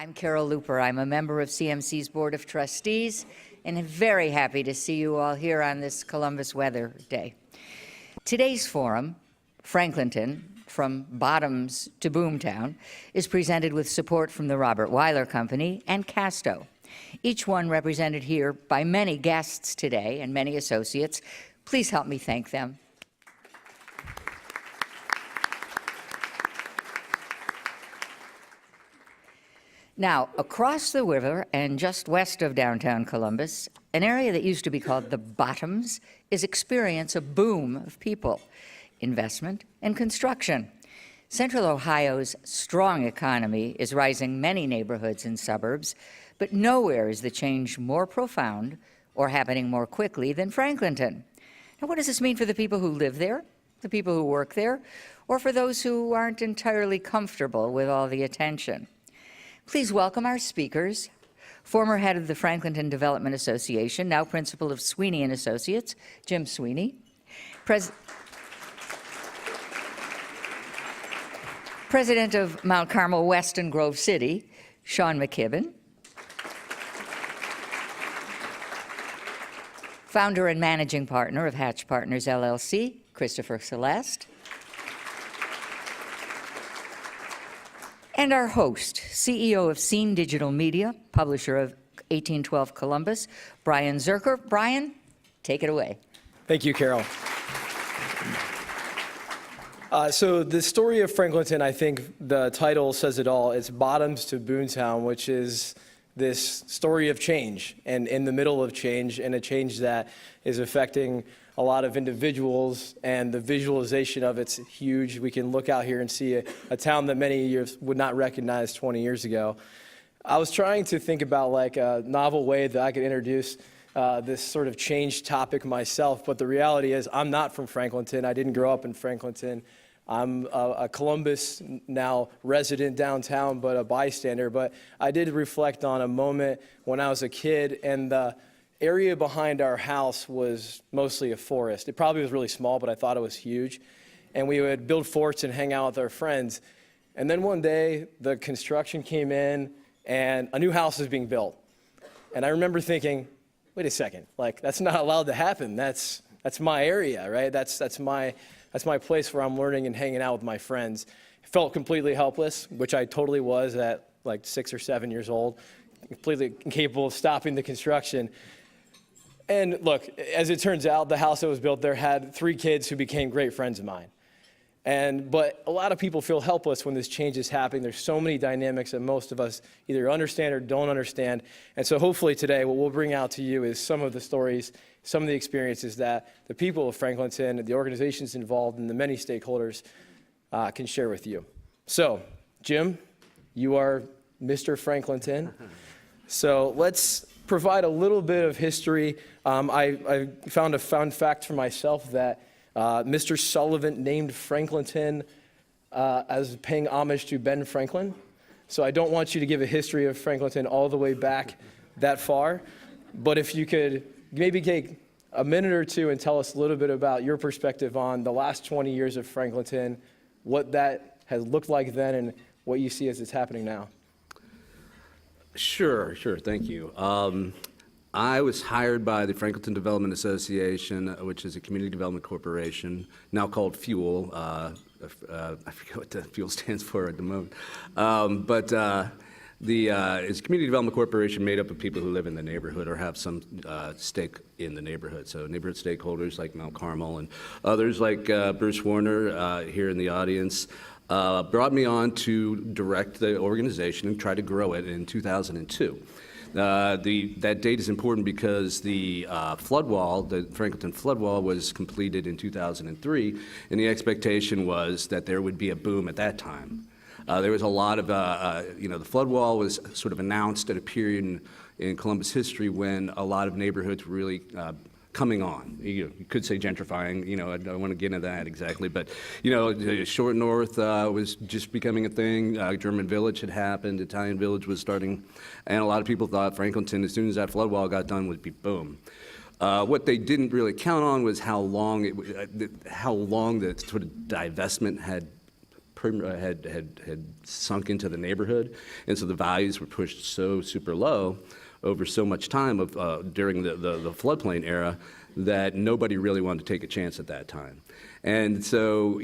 I'm Carol Looper. I'm a member of CMC's Board of Trustees and very happy to see you all here on this Columbus Weather Day. Today's forum, Franklinton, From Bottoms to Boomtown, is presented with support from the Robert Weiler Company and Casto, each one represented here by many guests today and many associates. Please help me thank them. Now, across the river and just west of downtown Columbus, an area that used to be called the Bottoms is experiencing a boom of people, investment, and construction. Central Ohio's strong economy is rising many neighborhoods and suburbs, but nowhere is the change more profound or happening more quickly than Franklinton. Now, what does this mean for the people who live there, the people who work there, or for those who aren't entirely comfortable with all the attention? Please welcome our speakers, former head of the Franklinton Development Association, now principal of Sweeney & Associates, Jim Sweeney, President of Mount Carmel West and Grove City, Sean McKibben, founder and managing partner of Hatch Partners, LLC, Christopher Celeste, and our host, CEO of Scene Digital Media, publisher of 1812 Columbus, Brian Zerker. Brian, take it away. Thank you, Carol. So the story of Franklinton, I think the title says it all. It's Bottoms to Boomtown, which is this story of change and in the middle of change, and a change that is affecting a lot of individuals, and the visualization of it's huge. We can look out here and see a town that many years would not recognize 20 years ago. I was trying to think about like a novel way that I could introduce this sort of change topic myself, but the reality is I'm not from Franklinton. I didn't grow up in Franklinton. I'm a Columbus now resident downtown, but a bystander. But I did reflect on a moment when I was a kid, and the area behind our house was mostly a forest. It probably was really small, but I thought it was huge. And we would build forts and hang out with our friends. And then one day, the construction came in, and a new house was being built. And I remember thinking, wait a second, like that's not allowed to happen. That's my area, right? That's my place where I'm learning and hanging out with my friends. I felt completely helpless, which I totally was at like 6 or 7 years old, completely incapable of stopping the construction. And look, as it turns out, the house that was built there had 3 kids who became great friends of mine. But a lot of people feel helpless when this change is happening. There's so many dynamics that most of us either understand or don't understand. And so hopefully today, what we'll bring out to you is some of the stories, some of the experiences that the people of Franklinton, the organizations involved, and the many stakeholders can share with you. So, Jim, you are Mr. Franklinton. So let's provide a little bit of history. I found a fun fact for myself that Mr. Sullivant named Franklinton as paying homage to Ben Franklin. So I don't want you to give a history of Franklinton all the way back that far, but if you could maybe take a minute or two and tell us a little bit about your perspective on the last 20 years of Franklinton, what that has looked like then and what you see as it's happening now. Sure, thank you. I was hired by the Franklinton Development Association, which is a community development corporation, now called FUEL. I forget what the FUEL stands for at the moment. It's a community development corporation made up of people who live in the neighborhood or have some stake in the neighborhood. So neighborhood stakeholders like Mount Carmel and others like Bruce Warner here in the audience brought me on to direct the organization and try to grow it in 2002. That date is important because the flood wall, the Franklinton flood wall, was completed in 2003, and the expectation was that there would be a boom at that time. There was a lot of, the flood wall was sort of announced at a period in Columbus history when a lot of neighborhoods were really coming on. You could say gentrifying, I don't want to get into that exactly, but, Short North was just becoming a thing. German Village had happened, Italian Village was starting, and a lot of people thought Franklinton, as soon as that flood wall got done, would be boom. What they didn't really count on was how long the sort of divestment had had sunk into the neighborhood, and so the values were pushed so super low over so much time during the floodplain era that nobody really wanted to take a chance at that time. And so,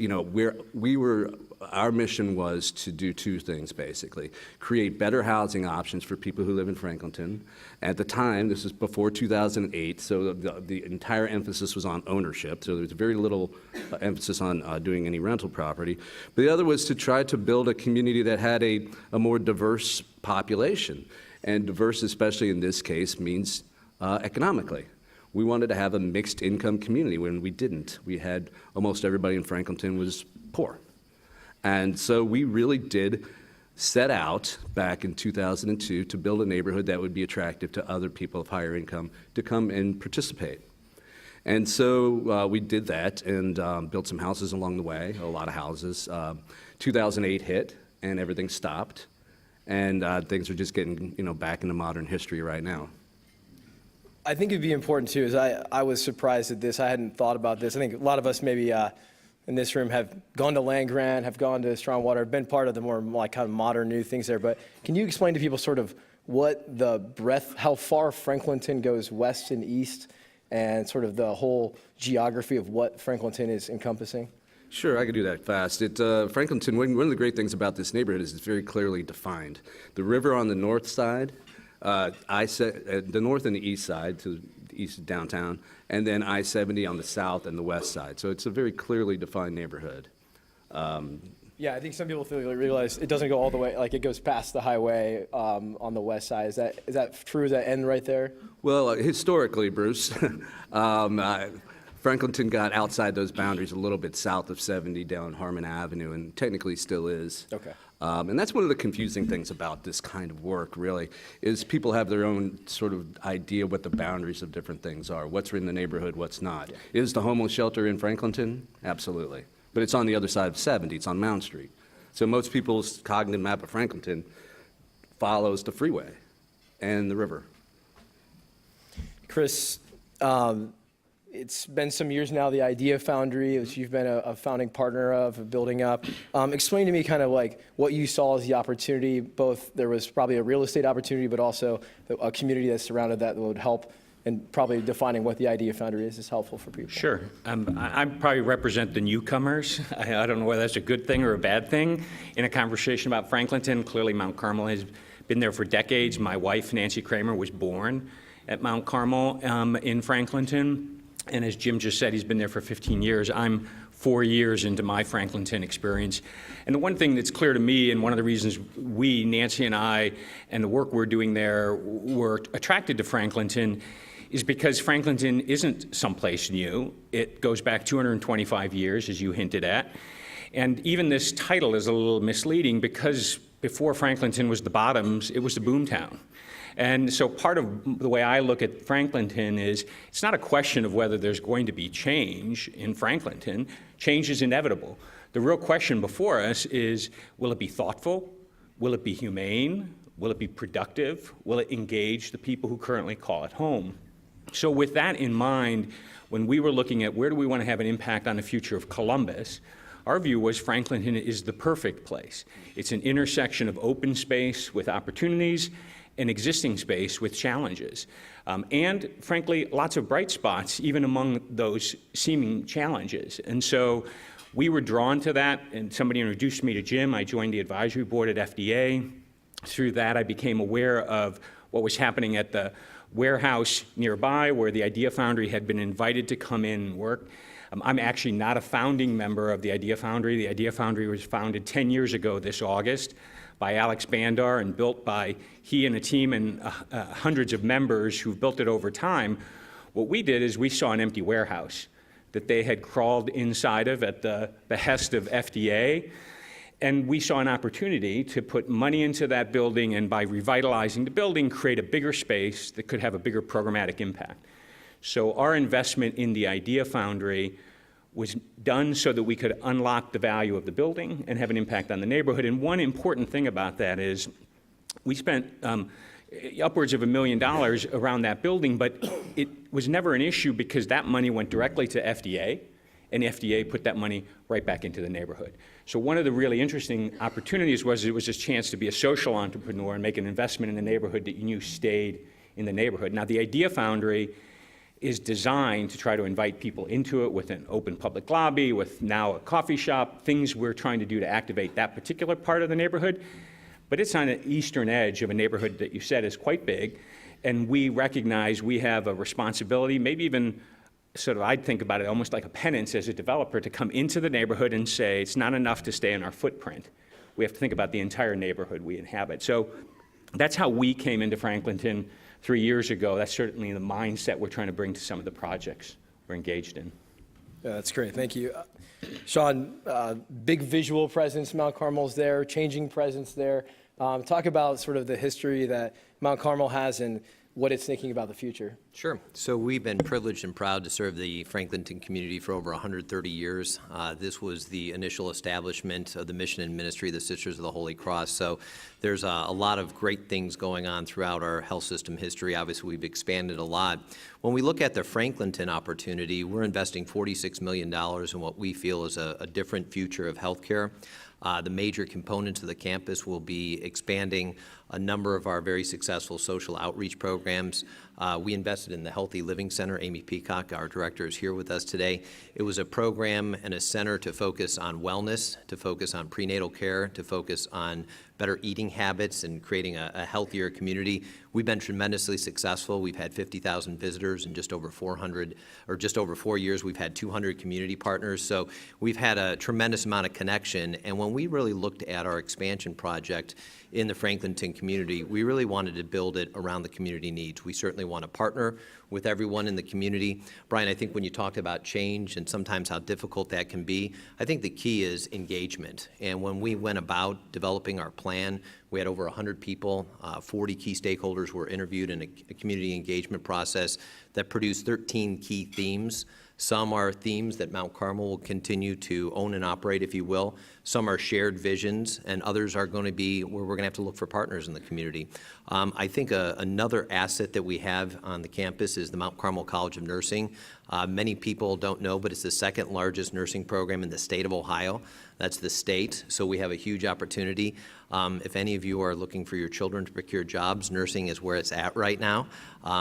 our mission was to do two things, basically. Create better housing options for people who live in Franklinton. At the time, this was before 2008, so the entire emphasis was on ownership, so there was very little emphasis on doing any rental property. But the other was to try to build a community that had a more diverse population. And diverse, especially in this case, means economically. We wanted to have a mixed income community when we didn't. We had almost everybody in Franklinton was poor. And so we really did set out back in 2002 to build a neighborhood that would be attractive to other people of higher income to come and participate. And so we did that and built some houses along the way, a lot of houses. 2008 hit and everything stopped. And things are just getting back into modern history right now. I think it'd be important too, is I was surprised at this. I hadn't thought about this. I think a lot of us maybe in this room have gone to land grant, have gone to Strong Water, been part of the more like kind of modern new things there. But can you explain to people sort of what the breadth, how far Franklinton goes west and east, and sort of the whole geography of what Franklinton is encompassing? Sure, I could do that fast. Franklinton, one of the great things about this neighborhood is it's very clearly defined. The river on the north side, the north and the east side, to the east of downtown, and then I-70 on the south and the west side. So it's a very clearly defined neighborhood. Yeah, I think some people realize it doesn't go all the way, like it goes past the highway on the west side. Is that true? Is that end right there? Well, historically, Bruce, Franklinton got outside those boundaries a little bit south of 70 down Harmon Avenue, and technically still is. Okay. And that's one of the confusing things about this kind of work, really, is people have their own sort of idea what the boundaries of different things are, what's in the neighborhood, what's not. Yeah. Is the homeless shelter in Franklinton? Absolutely. But it's on the other side of 70, it's on Mound Street. So most people's cognitive map of Franklinton follows the freeway and the river. Chris, it's been some years now, the Idea Foundry, which you've been a founding partner of building up. Explain to me kind of like what you saw as the opportunity, both there was probably a real estate opportunity, but also a community that surrounded that would help, and probably defining what the Idea Foundry is helpful for people. Sure. I probably represent the newcomers. I don't know whether that's a good thing or a bad thing. In a conversation about Franklinton, clearly Mount Carmel has been there for decades. My wife, Nancy Kramer, was born at Mount Carmel in Franklinton. And as Jim just said, he's been there for 15 years. I'm 4 years into my Franklinton experience. And the one thing that's clear to me, and one of the reasons we, Nancy and I, and the work we're doing there were attracted to Franklinton is because Franklinton isn't someplace new. It goes back 225 years, as you hinted at. And even this title is a little misleading because before Franklinton was the Bottoms, it was the boomtown. And so part of the way I look at Franklinton is it's not a question of whether there's going to be change in Franklinton. Change is inevitable. The real question before us is, will it be thoughtful? Will it be humane? Will it be productive? Will it engage the people who currently call it home? So with that in mind, when we were looking at where do we want to have an impact on the future of Columbus, our view was Franklinton is the perfect place. It's an intersection of open space with opportunities and existing space with challenges. And frankly, lots of bright spots, even among those seeming challenges. And so we were drawn to that, and somebody introduced me to Jim. I joined the advisory board at FDA. Through that, I became aware of what was happening at the warehouse nearby, where the Idea Foundry had been invited to come in and work. I'm actually not a founding member of the Idea Foundry. The Idea Foundry was founded 10 years ago this August by Alex Bandar and built by he and a team and hundreds of members who've built it over time. What we did is we saw an empty warehouse that they had crawled inside of at the behest of FDA. And we saw an opportunity to put money into that building and by revitalizing the building, create a bigger space that could have a bigger programmatic impact. So our investment in the Idea Foundry was done so that we could unlock the value of the building and have an impact on the neighborhood. And one important thing about that is we spent upwards of $1 million around that building, but it was never an issue because that money went directly to FDA. and the FDA put that money right back into the neighborhood. So one of the really interesting opportunities was it was this chance to be a social entrepreneur and make an investment in the neighborhood that you knew stayed in the neighborhood. Now, the Idea Foundry is designed to try to invite people into it with an open public lobby, with now a coffee shop, things we're trying to do to activate that particular part of the neighborhood. But it's on the eastern edge of a neighborhood that you said is quite big, and we recognize we have a responsibility, maybe even sort of, I'd think about it almost like a penance as a developer, to come into the neighborhood and say it's not enough to stay in our footprint. We have to think about the entire neighborhood we inhabit. So that's how we came into Franklinton 3 years ago. That's certainly the mindset we're trying to bring to some of the projects we're engaged in. Yeah, that's great. Thank you. Sean, big visual presence, Mount Carmel's there, changing presence there. Talk about sort of the history that Mount Carmel has and what it's thinking about the future. Sure. So we've been privileged and proud to serve the Franklinton community for over 130 years. This was the initial establishment of the mission and ministry of the Sisters of the Holy Cross. So there's a lot of great things going on throughout our health system history. Obviously, we've expanded a lot. When we look at the Franklinton opportunity, we're investing $46 million in what we feel is a different future of healthcare. The major components of the campus will be expanding a number of our very successful social outreach programs. We invested in the Healthy Living Center. Amy Peacock, our director, is here with us today. It was a program and a center to focus on wellness, to focus on prenatal care, to focus on better eating habits and creating a healthier community. We've been tremendously successful. We've had 50,000 visitors in just over 4 years. We've had 200 community partners. So we've had a tremendous amount of connection. And when we really looked at our expansion project in the Franklinton community, we really wanted to build it around the community needs. We certainly want to partner with everyone in the community. Brian, I think when you talked about change and sometimes how difficult that can be, I think the key is engagement. And when we went about developing our plan, we had over 100 people, 40 key stakeholders were interviewed in a community engagement process that produced 13 key themes. Some are themes that Mount Carmel will continue to own and operate, if you will. Some are shared visions, and others are going to be where we're going to have to look for partners in the community. I think another asset that we have on the campus is the Mount Carmel College of Nursing. Many people don't know, but it's the second largest nursing program in the state of Ohio. That's the state, so we have a huge opportunity. If any of you are looking for your children to procure jobs, nursing is where it's at right now.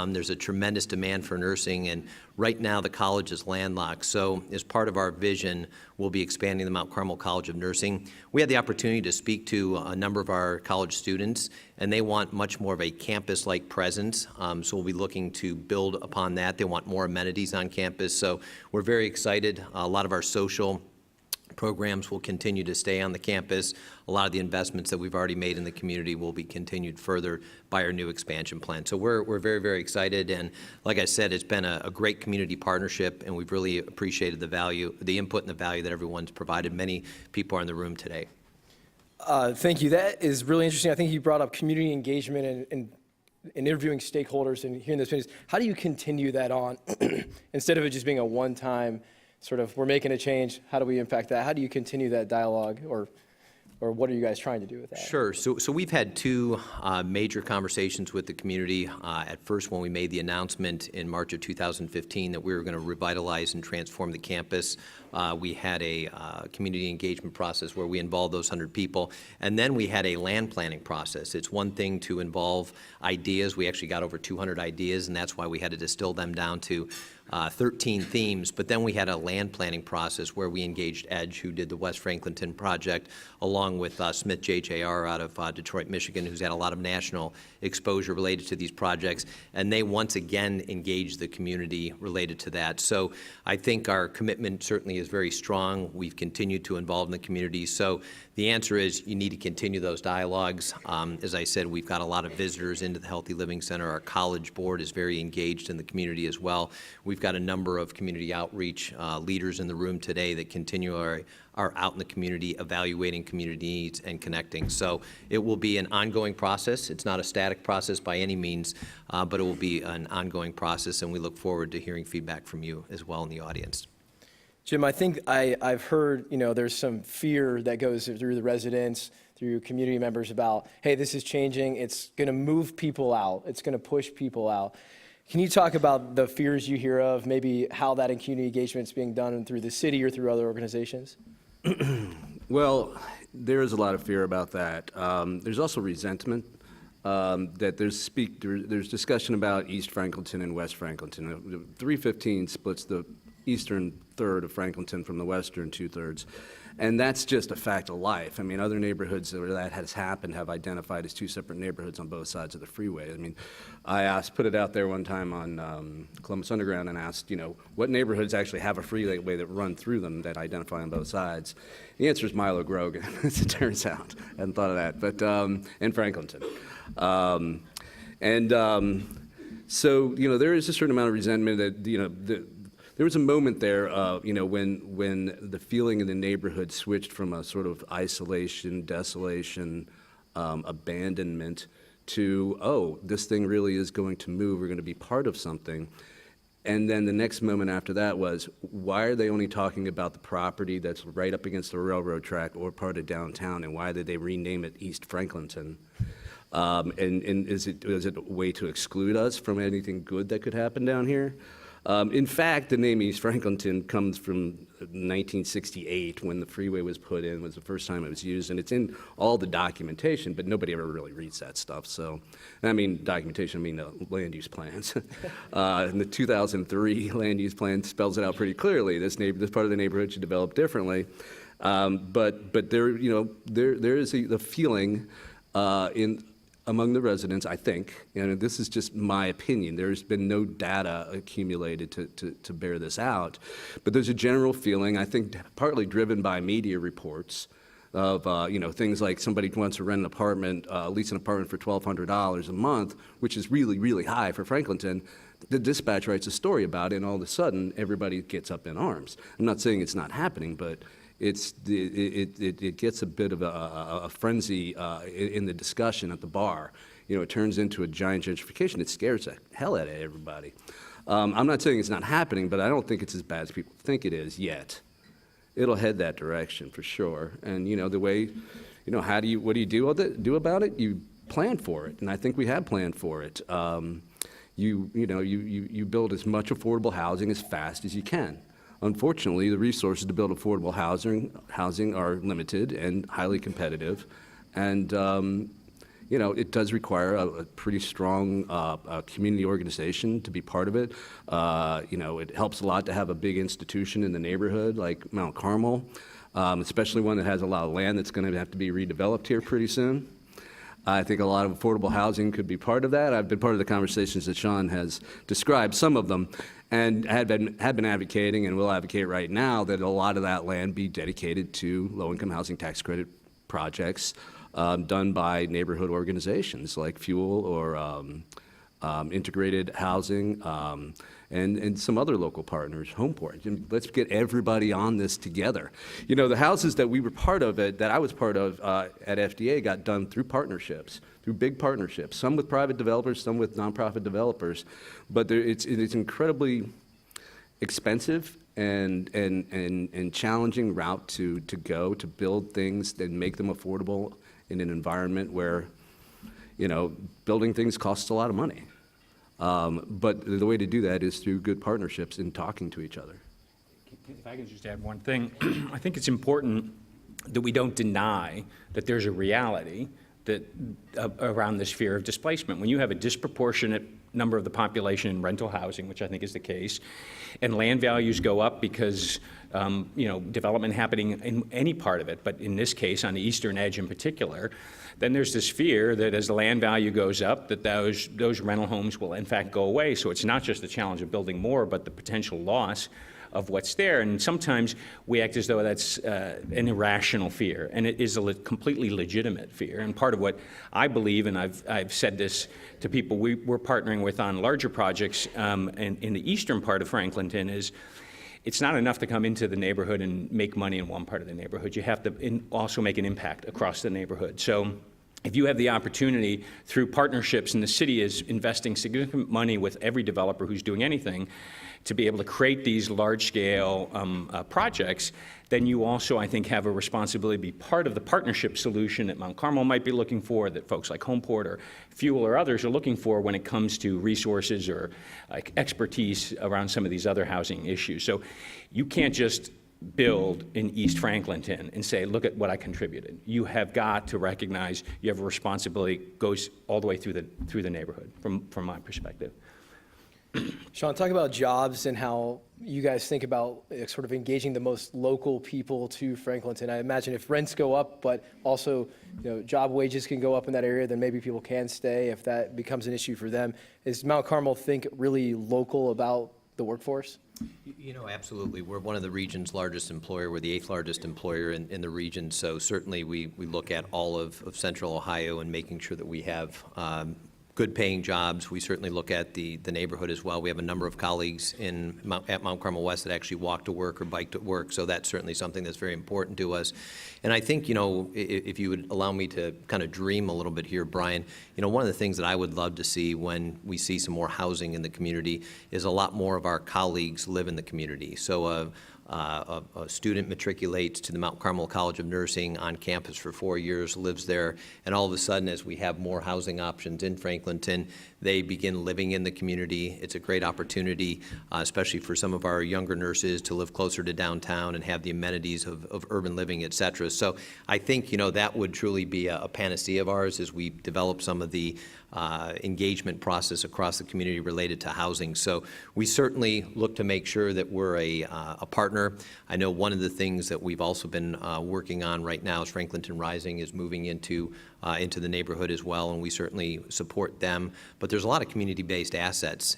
There's a tremendous demand for nursing, and right now the college is landlocked. So as part of our vision, we'll be expanding the Mount Carmel College of Nursing. We had the opportunity to speak to a number of our college students, and they want much more of a campus-like presence. So we'll be looking to build upon that. They want more amenities on campus. So we're very excited. A lot of our social programs will continue to stay on the campus. A lot of the investments that we've already made in the community will be continued further by our new expansion plan. So we're very, very excited. And like I said, it's been a great community partnership, and we've really appreciated the value, the input and the value that everyone's provided. Many people are in the room today. Thank you. That is really interesting. I think you brought up community engagement and interviewing stakeholders and hearing those opinions. How do you continue that on instead of it just being a one-time sort of, we're making a change, how do we impact that? How do you continue that dialogue, or what are you guys trying to do with that? Sure. So we've had two major conversations with the community. At first, when we made the announcement in March of 2015 that we were going to revitalize and transform the campus, we had a community engagement process where we involved those 100 people. And then we had a land planning process. It's one thing to involve ideas. We actually got over 200 ideas, and that's why we had to distill them down to 13 themes, but then we had a land planning process where we engaged EDGE, who did the West Franklinton project, along with Smith JJR out of Detroit, Michigan, who's had a lot of national exposure related to these projects, and they once again engaged the community related to that. So I think our commitment certainly is very strong. We've continued to involve in the community. So the answer is you need to continue those dialogues. As I said, we've got a lot of visitors into the Healthy Living Center. Our college board is very engaged in the community as well. We've got a number of community outreach leaders in the room today that continue are out in the community evaluating community needs and connecting. So it will be an ongoing process. It's not a static process by any means, but it will be an ongoing process, and we look forward to hearing feedback from you as well in the audience. Jim, I think I've heard, there's some fear that goes through the residents, through community members about, hey, this is changing. It's going to move people out. It's going to push people out. Can you talk about the fears you hear of, maybe how that in community engagement is being done through the city or through other organizations? Well, there is a lot of fear about that. There's also resentment. That there's discussion about East Franklinton and West Franklinton. 315 splits the eastern third of Franklinton from the western two-thirds. And that's just a fact of life. I mean, other neighborhoods where that has happened have identified as two separate neighborhoods on both sides of the freeway. I mean, put it out there one time on Columbus Underground and asked, what neighborhoods actually have a freeway that run through them that identify on both sides? The answer is Milo Grogan, as it turns out. I hadn't thought of that, but, and Franklinton. So, there is a certain amount of resentment that, there was a moment there, when the feeling in the neighborhood switched from a sort of isolation, desolation, abandonment to, oh, this thing really is going to move, we're going to be part of something. And then the next moment after that was, why are they only talking about the property that's right up against the railroad track or part of downtown, and why did they rename it East Franklinton? And is it a way to exclude us from anything good that could happen down here? In fact, the name East Franklinton comes from 1968 when the freeway was put in, was the first time it was used, and it's in all the documentation, but nobody ever really reads that stuff. So, and I mean documentation, I mean the land use plans. And the 2003 land use plan spells it out pretty clearly. This part of the neighborhood should develop differently. But there, there is the feeling among the residents, I think, and this is just my opinion, there's been no data accumulated to bear this out, but there's a general feeling, I think partly driven by media reports of, things like somebody wants to rent an apartment, lease an apartment for $1,200 a month, which is really, really high for Franklinton. The Dispatch writes a story about it, and all of a sudden, everybody gets up in arms. I'm not saying it's not happening, but it gets a bit of a frenzy in the discussion at the bar. It turns into a giant gentrification. It scares the hell out of everybody. I'm not saying it's not happening, but I don't think it's as bad as people think it is yet. It'll head that direction for sure. And the way, what do you do about it? You plan for it, and I think we have planned for it. You build as much affordable housing as fast as you can. Unfortunately, the resources to build affordable housing are limited and highly competitive, and it does require a pretty strong community organization to be part of it. It helps a lot to have a big institution in the neighborhood like Mount Carmel, especially one that has a lot of land that's going to have to be redeveloped here pretty soon. I think a lot of affordable housing could be part of that. I've been part of the conversations that Sean has described, some of them, and have been advocating and will advocate right now that a lot of that land be dedicated to low-income housing tax credit projects done by neighborhood organizations like Fuel or Integrated Housing and some other local partners, Homeport. And let's get everybody on this together. The houses that we were part of, that I was part of at FDA, got done through partnerships, through big partnerships, some with private developers, some with nonprofit developers. But it's incredibly expensive and challenging route to go to build things and make them affordable in an environment where, building things costs a lot of money. But the way to do that is through good partnerships and talking to each other. If I can just add one thing, I think it's important that we don't deny that there's a reality that around this fear of displacement. When you have a disproportionate number of the population in rental housing, which I think is the case, and land values go up because development happening in any part of it, but in this case on the eastern edge in particular, then there's this fear that as the land value goes up, that those rental homes will in fact go away. So it's not just the challenge of building more, but the potential loss of what's there. And sometimes we act as though that's an irrational fear, and it is a completely legitimate fear. And part of what I believe, and I've said this to people we're partnering with on larger projects in the eastern part of Franklinton, is it's not enough to come into the neighborhood and make money in one part of the neighborhood. You have to also make an impact across the neighborhood. So if you have the opportunity through partnerships, and the city is investing significant money with every developer who's doing anything, to be able to create these large-scale projects, then you also, I think, have a responsibility to be part of the partnership solution that Mount Carmel might be looking for, that folks like Homeport or Fuel or others are looking for when it comes to resources or expertise around some of these other housing issues. So you can't just build in East Franklinton and say, look at what I contributed. You have got to recognize you have a responsibility that goes all the way through the neighborhood, from my perspective. Sean, talk about jobs and how you guys think about sort of engaging the most local people to Franklinton. I imagine if rents go up, but also job wages can go up in that area, then maybe people can stay if that becomes an issue for them. Is Mount Carmel think really local about the workforce? Absolutely. We're one of the region's largest employer. We're the 8th largest employer in the region. So certainly we look at all of central Ohio and making sure that we have good paying jobs. We certainly look at the neighborhood as well. We have a number of colleagues at Mount Carmel West that actually walk to work or bike to work. So that's certainly something that's very important to us. And I think, if you would allow me to kind of dream a little bit here, Brian, one of the things that I would love to see when we see some more housing in the community is a lot more of our colleagues live in the community. So a student matriculates to the Mount Carmel College of Nursing on campus for 4 years, lives there, and all of a sudden, as we have more housing options in Franklinton, they begin living in the community. It's a great opportunity, especially for some of our younger nurses, to live closer to downtown and have the amenities of urban living, et cetera. So I think, that would truly be a panacea of ours as we develop some of the engagement process across the community related to housing. So we certainly look to make sure that we're a partner. I know one of the things that we've also been working on right now is Franklinton Rising is moving into the neighborhood as well, and we certainly support them. But there's a lot of community-based assets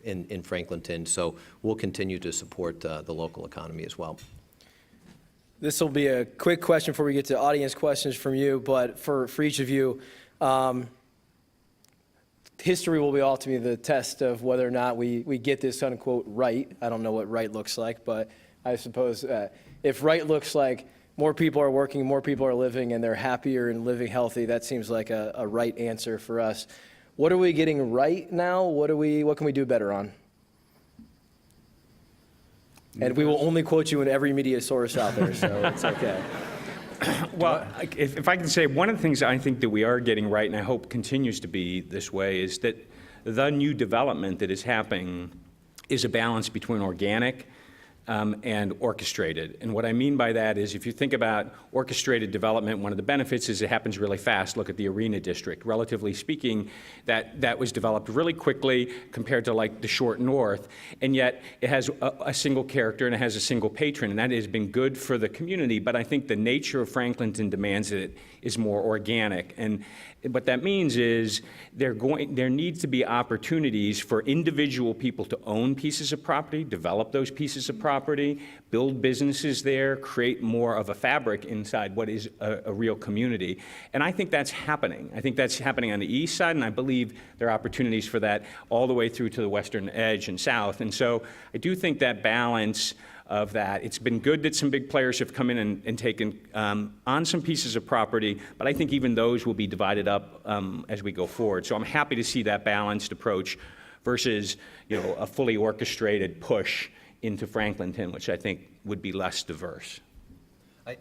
in Franklinton, so we'll continue to support the local economy as well. This will be a quick question before we get to audience questions from you, but for each of you, history will be ultimately the test of whether or not we get this unquote right. I don't know what right looks like, but I suppose if right looks like more people are working, more people are living, and they're happier and living healthy, that seems like a right answer for us. What are we getting right now? What can we do better on? And we will only quote you in every media source out there, so it's okay. Well, if I can say, one of the things I think that we are getting right, and I hope continues to be this way, is that the new development that is happening is a balance between organic and orchestrated. And what I mean by that is, if you think about orchestrated development, one of the benefits is it happens really fast. Look at the Arena District. Relatively speaking, that was developed really quickly compared to like the Short North, and yet it has a single character and it has a single patron, and that has been good for the community. But I think the nature of Franklinton demands that it is more organic. And what that means is there needs to be opportunities for individual people to own pieces of property, develop those pieces of property, build businesses there, create more of a fabric inside what is a real community. And I think that's happening. I think that's happening on the east side, and I believe there are opportunities for that all the way through to the western edge and south. And so I do think that balance of that. It's been good that some big players have come in and taken on some pieces of property, but I think even those will be divided up as we go forward. So I'm happy to see that balanced approach versus a fully orchestrated push into Franklinton, which I think would be less diverse.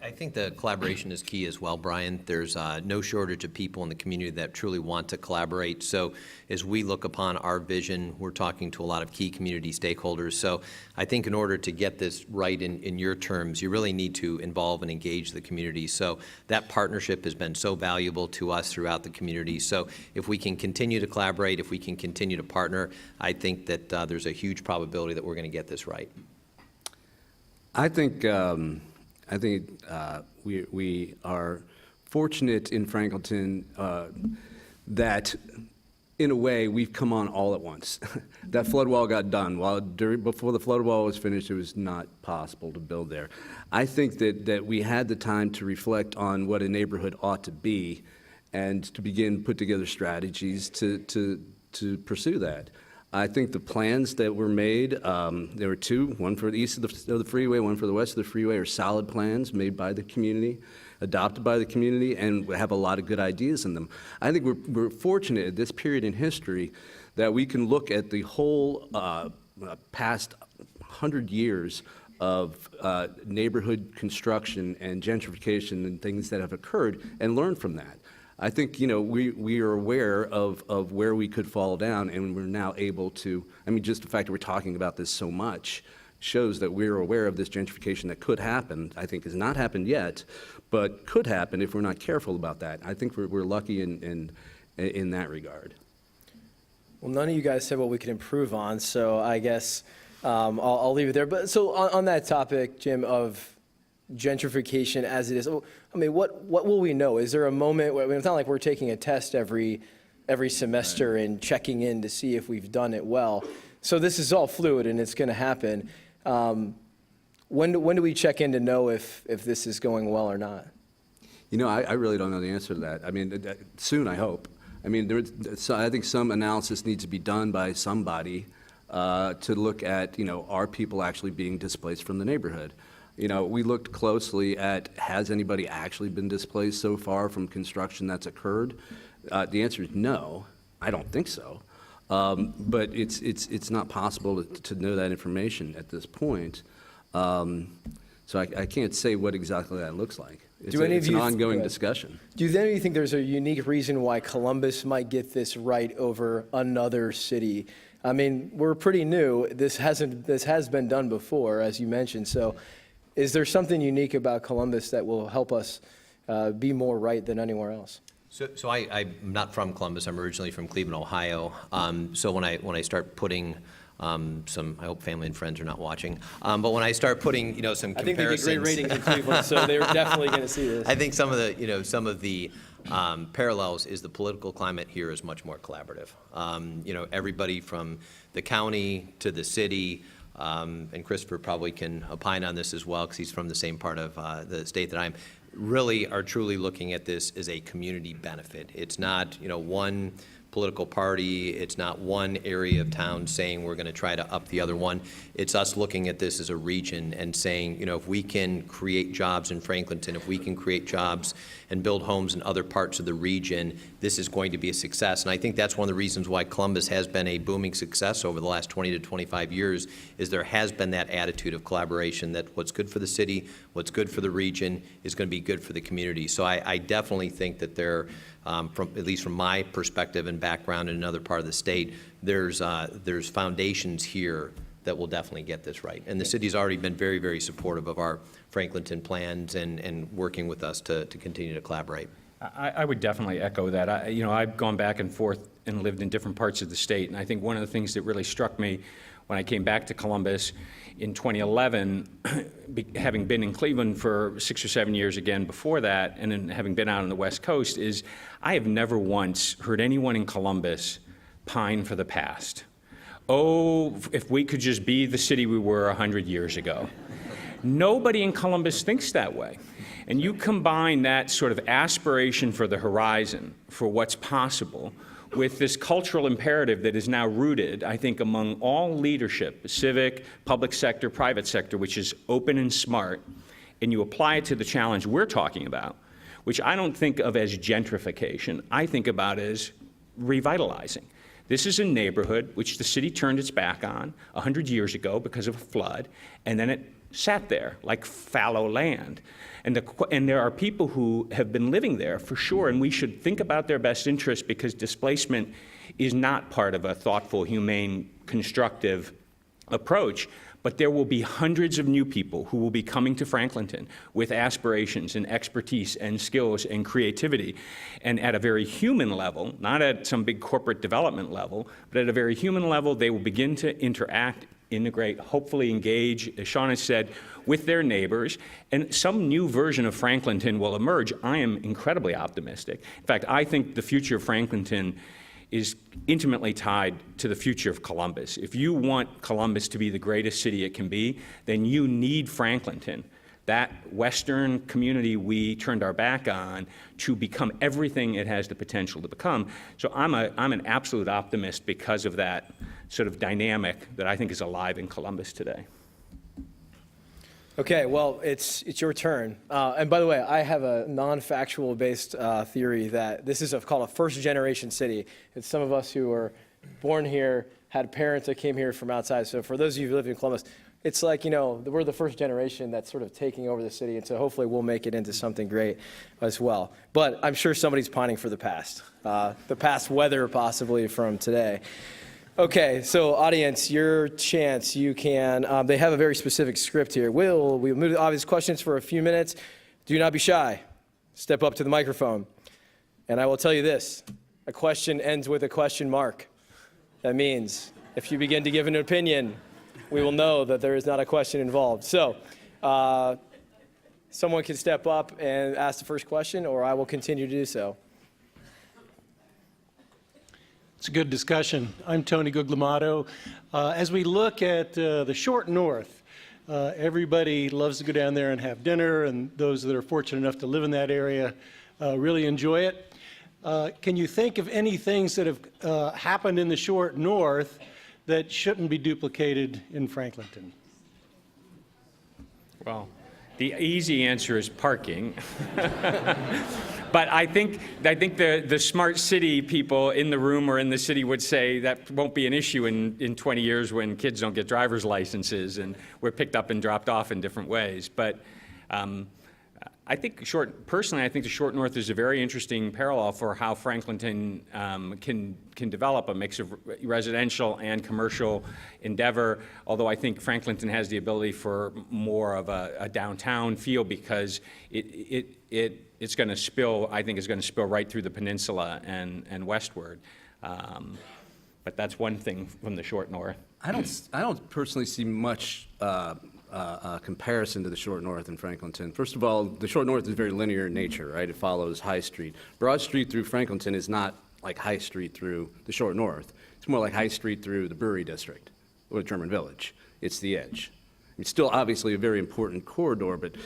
I think the collaboration is key as well, Brian. There's no shortage of people in the community that truly want to collaborate. So as we look upon our vision, we're talking to a lot of key community stakeholders. So I think in order to get this right in your terms, you really need to involve and engage the community. So that partnership has been so valuable to us throughout the community. So if we can continue to collaborate, if we can continue to partner, I think that there's a huge probability that we're going to get this right. I think we are fortunate in Franklinton that, in a way, we've come on all at once. That flood wall got done. Before the flood wall was finished, it was not possible to build there. I think that we had the time to reflect on what a neighborhood ought to be and to begin put together strategies to pursue that. I think the plans that were made, there were two, one for the east of the freeway, one for the west of the freeway, are solid plans made by the community. adopted by the community and have a lot of good ideas in them. I think we're fortunate at this period in history that we can look at the whole past 100 years of neighborhood construction and gentrification and things that have occurred and learn from that. I think, we are aware of where we could fall down, and we're now able to, just the fact that we're talking about this so much shows that we're aware of this gentrification that could happen. I think has not happened yet, but could happen if we're not careful about that. I think we're lucky in that regard. Well, none of you guys said what we could improve on, so I guess I'll leave it there. But so on that topic, Jim, of gentrification as it is, what will we know? Is there a moment where, it's not like we're taking a test every semester and checking in to see if we've done it well. So this is all fluid and it's going to happen. When do we check in to know if this is going well or not? I really don't know the answer to that. Soon, I hope. I think some analysis needs to be done by somebody to look at, are people actually being displaced from the neighborhood? We looked closely at, has anybody actually been displaced so far from construction that's occurred? The answer is no, I don't think so. But it's not possible to know that information at this point. So I can't say what exactly that looks like. It's an ongoing discussion. Do any of you think there's a unique reason why Columbus might get this right over another city? We're pretty new. This has been done before, as you mentioned. So is there something unique about Columbus that will help us be more right than anywhere else? So I'm not from Columbus. I'm originally from Cleveland, Ohio. So when I start putting I hope family and friends are not watching, but when I start putting some comparisons, I think they get great ratings in Cleveland, so they're definitely going to see this. I think some of the parallels is the political climate here is much more collaborative. Everybody from the county to the city. And Christopher probably can opine on this as well because he's from the same part of the state that I'm, really are truly looking at this as a community benefit. It's not, one political party, it's not one area of town saying we're going to try to up the other one. It's us looking at this as a region and saying, if we can create jobs in Franklinton, if we can create jobs and build homes in other parts of the region, this is going to be a success. And I think that's one of the reasons why Columbus has been a booming success over the last 20 to 25 years, is there has been that attitude of collaboration that what's good for the city, what's good for the region is going to be good for the community. So I definitely think that there, at least from my perspective and background in another part of the state, there's foundations here that will definitely get this right. And the city's already been very, very supportive of our Franklinton plans and working with us to continue to collaborate. I would definitely echo that. I've gone back and forth and lived in different parts of the state, and I think one of the things that really struck me when I came back to Columbus in 2011, having been in Cleveland for 6 or 7 years again before that, and then having been out on the West Coast, is I have never once heard anyone in Columbus pine for the past. Oh, if we could just be the city we were 100 years ago. Nobody in Columbus thinks that way. And you combine that sort of aspiration for the horizon, for what's possible, with this cultural imperative that is now rooted, I think, among all leadership, civic, public sector, private sector, which is open and smart, and you apply it to the challenge we're talking about, which I don't think of as gentrification, I think about as revitalizing. This is a neighborhood which the city turned its back on 100 years ago because of a flood, and then it sat there like fallow land. And there are people who have been living there for sure, and we should think about their best interest, because displacement is not part of a thoughtful, humane, constructive approach. But there will be hundreds of new people who will be coming to Franklinton with aspirations and expertise and skills and creativity. And at a very human level, not at some big corporate development level, but at a very human level, they will begin to interact, integrate, hopefully engage, as Sean has said, with their neighbors, and some new version of Franklinton will emerge. I am incredibly optimistic. In fact, I think the future of Franklinton is intimately tied to the future of Columbus. If you want Columbus to be the greatest city it can be, then you need Franklinton, that Western community we turned our back on, to become everything it has the potential to become. So I'm an absolute optimist because of that sort of dynamic that I think is alive in Columbus today. Okay, well, it's your turn. And by the way, I have a non-factual based theory that this is called a first-generation city. It's some of us who were born here, had parents that came here from outside. So for those of you who live in Columbus, it's like, we're the first generation that's sort of taking over the city, and so hopefully we'll make it into something great as well. But I'm sure somebody's pining for the past weather possibly from today. Okay, so audience, your chance, you can, they have a very specific script here. We'll move to obvious questions for a few minutes. Do not be shy. Step up to the microphone. And I will tell you this, a question ends with a question mark. That means if you begin to give an opinion, we will know that there is not a question involved. So, someone can step up and ask the first question, or I will continue to do so. It's a good discussion. I'm Tony Guglielmato. As we look at the short north, everybody loves to go down there and have dinner, and those that are fortunate enough to live in that area really enjoy it. Can you think of any things that have happened in the short north that shouldn't be duplicated in Franklinton? Well, the easy answer is parking. But I think the smart city people in the room or in the city would say that won't be an issue in 20 years when kids don't get driver's licenses and we're picked up and dropped off in different ways. But personally, I think the short north is a very interesting parallel for how Franklinton can develop a mix of residential and commercial endeavor, although I think Franklinton has the ability for more of a downtown feel because it's going to spill, I think it's going to spill right through the peninsula and westward. But that's one thing from the short north. I don't personally see much comparison to the short north in Franklinton. First of all, the short north is very linear in nature, right? It follows High Street. Broad Street through Franklinton is not like High Street through the short north. It's more like High Street through the Brewery District or German Village. It's the edge. It's still obviously a very important corridor, but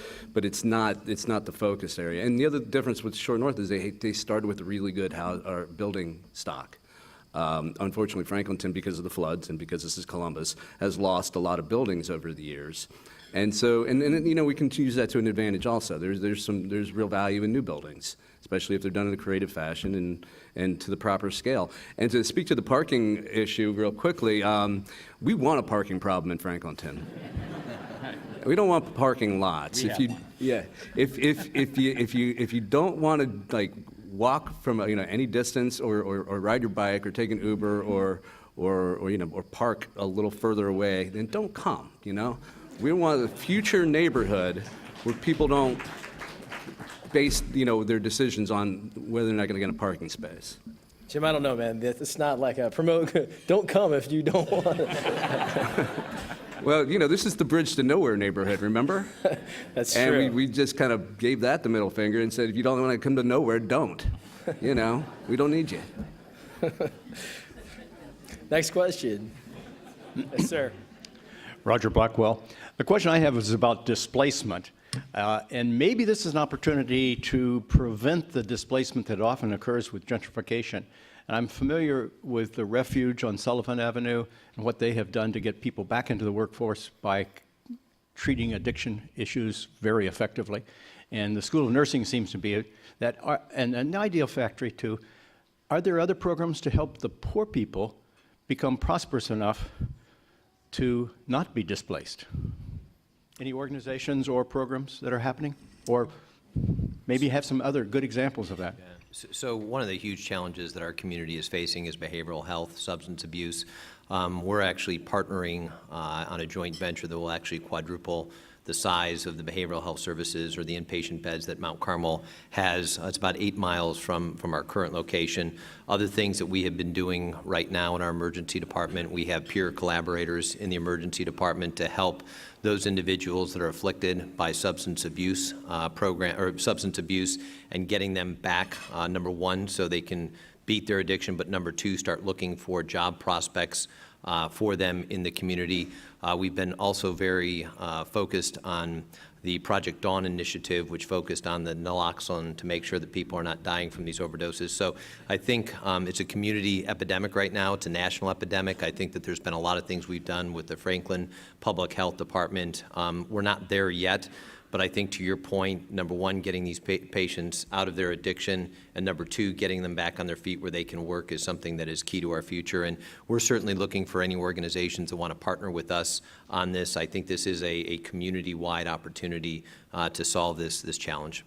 it's not the focus area. And the other difference with short north is they started with a really good building stock. Unfortunately, Franklinton, because of the floods and because this is Columbus, has lost a lot of buildings over the years. And so, and we can use that to an advantage also. There's real value in new buildings, especially if they're done in a creative fashion and to the proper scale. And to speak to the parking issue real quickly, we want a parking problem in Franklinton. We don't want parking lots. If you don't want to like walk from any distance or ride your bike or take an Uber or park a little further away, then don't come. We want a future neighborhood where people don't base their decisions on whether they're not going to get a parking space. Jim, I don't know, man. It's not like a promote. Don't come if you don't want it. Well, this is the Bridge to Nowhere neighborhood, remember? That's true. And we just kind of gave that the middle finger and said, if you don't want to come to nowhere, don't. We don't need you. Next question. Yes, sir. Roger Blackwell. The question I have is about displacement. And maybe this is an opportunity to prevent the displacement that often occurs with gentrification. And I'm familiar with the Refuge on Sullivan Avenue and what they have done to get people back into the workforce by treating addiction issues very effectively. And the School of Nursing seems to be that, and an ideal factory too. Are there other programs to help the poor people become prosperous enough to not be displaced? Any organizations or programs that are happening? Or maybe have some other good examples of that? Yeah. So one of the huge challenges that our community is facing is behavioral health, substance abuse. We're actually partnering on a joint venture that will actually quadruple the size of the behavioral health services or the inpatient beds that Mount Carmel has. It's about 8 miles from our current location. Other things that we have been doing right now in our emergency department, we have peer collaborators in the emergency department to help those individuals that are afflicted by substance abuse substance abuse and getting them back, number one, so they can beat their addiction, but number two, start looking for job prospects for them in the community. We've been also very focused on the Project Dawn initiative, which focused on the naloxone to make sure that people are not dying from these overdoses. So I think it's a community epidemic right now. It's a national epidemic. I think that there's been a lot of things we've done with the Franklin Public Health Department. We're not there yet, but I think to your point, number one, getting these patients out of their addiction, and number two, getting them back on their feet where they can work is something that is key to our future. And we're certainly looking for any organizations that want to partner with us on this. I think this is a community-wide opportunity to solve this challenge.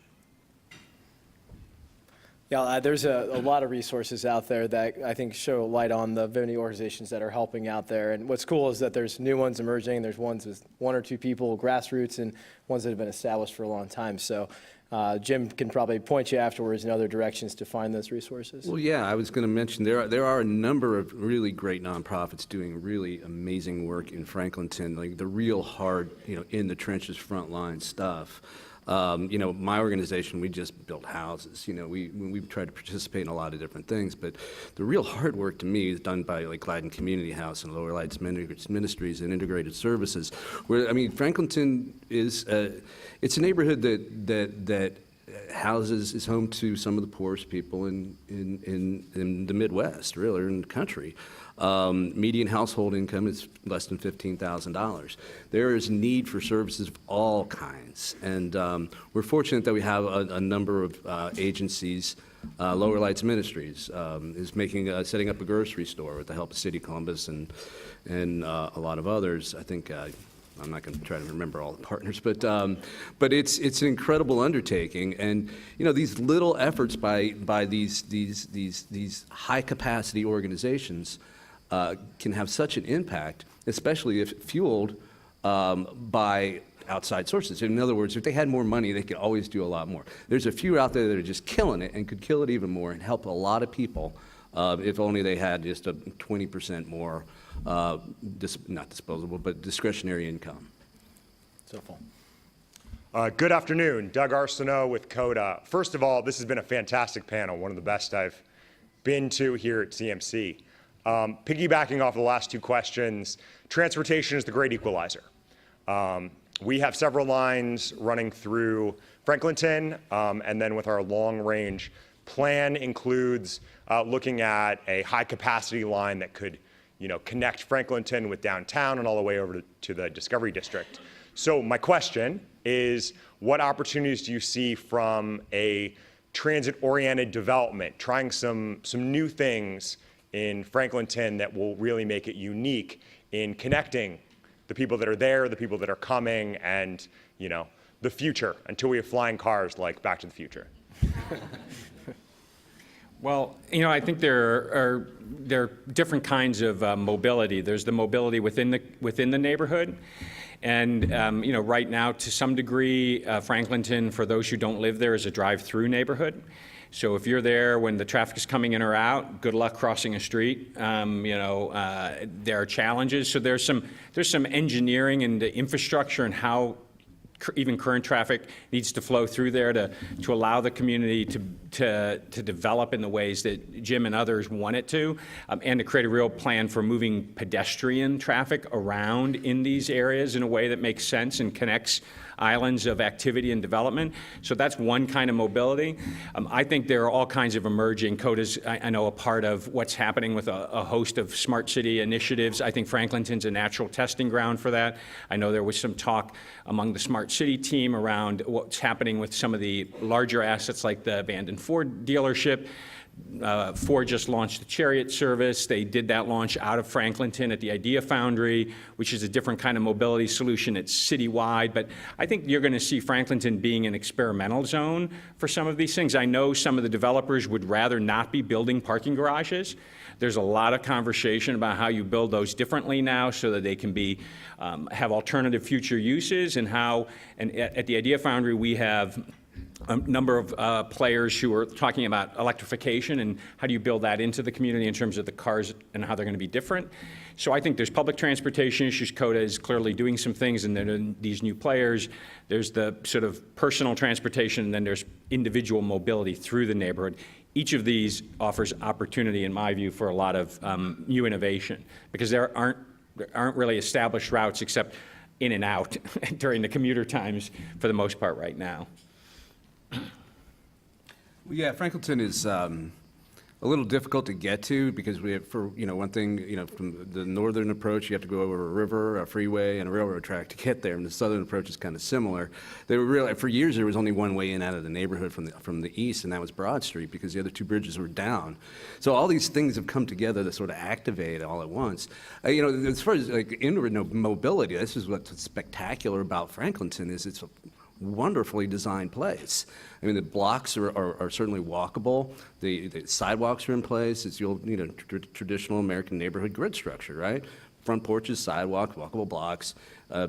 Yeah, there's a lot of resources out there that I think show light on the many organizations that are helping out there. And what's cool is that there's new ones emerging. There's ones with one or two people, grassroots, and ones that have been established for a long time. So Jim can probably point you afterwards in other directions to find those resources. Well, yeah, I was going to mention there are a number of really great nonprofits doing really amazing work in Franklinton, like the real hard, in the trenches, frontline stuff. My organization, we just built houses. We've tried to participate in a lot of different things, but the real hard work to me is done by like Gladden Community House and Lower Lights Ministries and Integrated Services. Where Franklinton is it's a neighborhood that is home to some of the poorest people in the Midwest, really, or in the country. Median household income is less than $15,000. There is need for services of all kinds, and we're fortunate that we have a number of agencies. Lower Lights Ministries is setting up a grocery store with the help of City of Columbus and a lot of others. I think I'm not going to try to remember all the partners, but it's an incredible undertaking, and these little efforts by these high capacity organizations can have such an impact, especially if fueled by outside sources. In other words, if they had more money, they could always do a lot more. There's a few out there that are just killing it and could kill it even more and help a lot of people if only they had just a 20% more, not disposable, but discretionary income. So far. Good afternoon, Doug Arsenault with CODA. First of all, this has been a fantastic panel, one of the best I've been to here at CMC. Piggybacking off the last two questions, transportation is the great equalizer. We have several lines running through Franklinton, and then with our long-range plan includes looking at a high-capacity line that could, connect Franklinton with downtown and all the way over to the Discovery District. So my question is, what opportunities do you see from a transit-oriented development, trying some new things in Franklinton that will really make it unique in connecting the people that are there, the people that are coming, and the future until we have flying cars like Back to the Future? Well, I think there are different kinds of mobility. There's the mobility within the neighborhood. And right now, to some degree, Franklinton, for those who don't live there, is a drive-through neighborhood. So if you're there when the traffic is coming in or out, good luck crossing a street. There are challenges. So there's some engineering and infrastructure and how even current traffic needs to flow through there to allow the community to develop in the ways that Jim and others want it to, and to create a real plan for moving pedestrian traffic around in these areas in a way that makes sense and connects islands of activity and development. So that's one kind of mobility. I think there are all kinds of emerging, CODA's, I know, a part of what's happening with a host of smart city initiatives. I think Franklinton's a natural testing ground for that. I know there was some talk among the smart city team around what's happening with some of the larger assets like the abandoned Ford dealership. Ford just launched the Chariot service. They did that launch out of Franklinton at the Idea Foundry, which is a different kind of mobility solution. It's citywide, but I think you're going to see Franklinton being an experimental zone for some of these things. I know some of the developers would rather not be building parking garages. There's a lot of conversation about how you build those differently now so that they can be have alternative future uses, and at the Idea Foundry we have a number of players who are talking about electrification and how do you build that into the community in terms of the cars and how they're going to be different. So I think there's public transportation issues. CODA is clearly doing some things, and then are these new players. There's the sort of personal transportation, and then there's individual mobility through the neighborhood. Each of these offers opportunity, in my view, for a lot of new innovation, because there aren't there aren't really established routes except in and out during the commuter times for the most part right now. Well, yeah, Franklinton is a little difficult to get to because we have, for, one thing, from the northern approach, you have to go over a river, a freeway, and a railroad track to get there, and the southern approach is kind of similar. They were really, for years, there was only one way in out of the neighborhood from the east, and that was Broad Street because the other two bridges were down. So all these things have come together to sort of activate all at once. As far as like inward mobility, this is what's spectacular about Franklinton is it's a wonderfully designed place. I mean, the blocks are certainly walkable. The sidewalks are in place. It's the old, traditional American neighborhood grid structure, right? Front porches, sidewalk, walkable blocks, a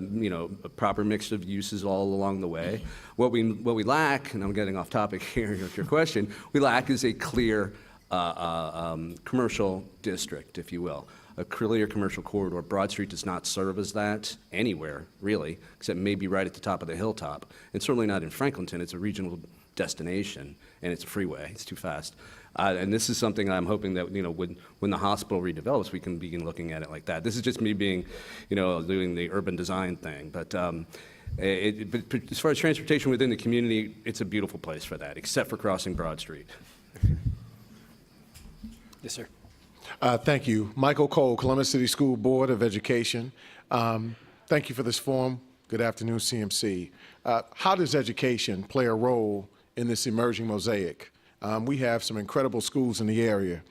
proper mix of uses all along the way. What we lack, and I'm getting off topic here with your question, we lack is a clear commercial district, if you will. A clear commercial corridor. Broad Street does not serve as that anywhere, really, except maybe right at the top of the hilltop. And certainly not in Franklinton. It's a regional destination, and it's a freeway. It's too fast. And this is something I'm hoping that, when the hospital redevelops, we can begin looking at it like that. This is just me being, doing the urban design thing. But, but as far as transportation within the community, it's a beautiful place for that, except for crossing Broad Street. Yes, sir. Thank you. Michael Cole, Columbus City School Board of Education. Thank you for this forum. Good afternoon, CMC. How does education play a role in this emerging mosaic? We have some incredible schools in the area.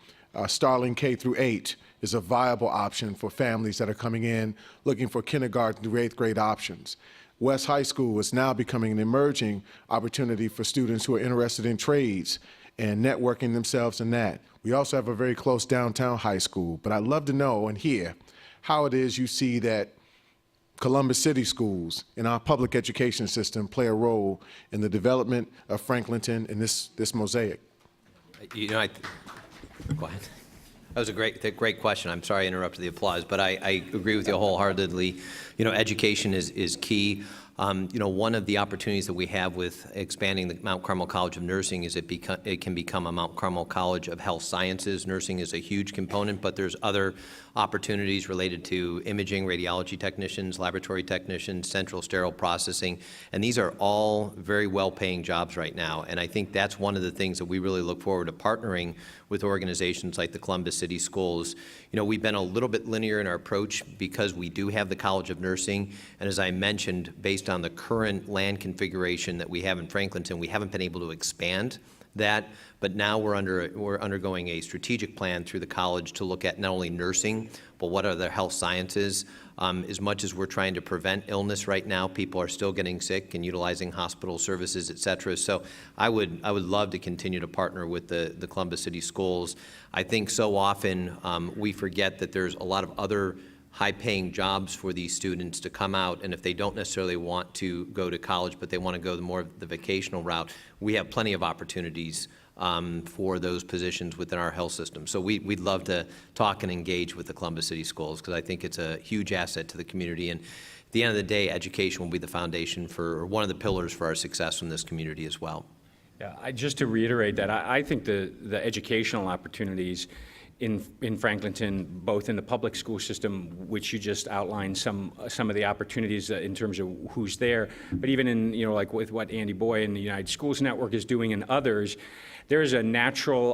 Starling K through 8 is a viable option for families that are coming in looking for kindergarten through 8th grade options. West High School is now becoming an emerging opportunity for students who are interested in trades and networking themselves in that. We also have a very close downtown high school, but I'd love to know and hear how it is you see that Columbus City schools in our public education system play a role in the development of Franklinton and this mosaic. Go ahead. That was a great question. I'm sorry I interrupted the applause, but I agree with you wholeheartedly. Education is key. One of the opportunities that we have with expanding the Mount Carmel College of Nursing is it can become a Mount Carmel College of Health Sciences. Nursing is a huge component, but there's other opportunities related to imaging, radiology technicians, laboratory technicians, central sterile processing, and these are all very well-paying jobs right now. And I think that's one of the things that we really look forward to partnering with organizations like the Columbus City Schools. We've been a little bit linear in our approach because we do have the College of Nursing, and as I mentioned, based on the current land configuration that we have in Franklinton, we haven't been able to expand that, but now we're undergoing a strategic plan through the college to look at not only nursing, but what are the health sciences. As much as we're trying to prevent illness right now, people are still getting sick and utilizing hospital services, et cetera. So I would love to continue to partner with the Columbus City Schools. I think so often we forget that there's a lot of other high-paying jobs for these students to come out, and if they don't necessarily want to go to college, but they want to go the vocational route, we have plenty of opportunities for those positions within our health system. So we'd love to talk and engage with the Columbus City Schools because I think it's a huge asset to the community. And at the end of the day, education will be the foundation or one of the pillars for our success in this community as well. Yeah, just to reiterate that, I think the educational opportunities in Franklinton, both in the public school system, which you just outlined some of the opportunities in terms of who's there, but even in, like with what Andy Boy and the United Schools Network is doing and others, there is a natural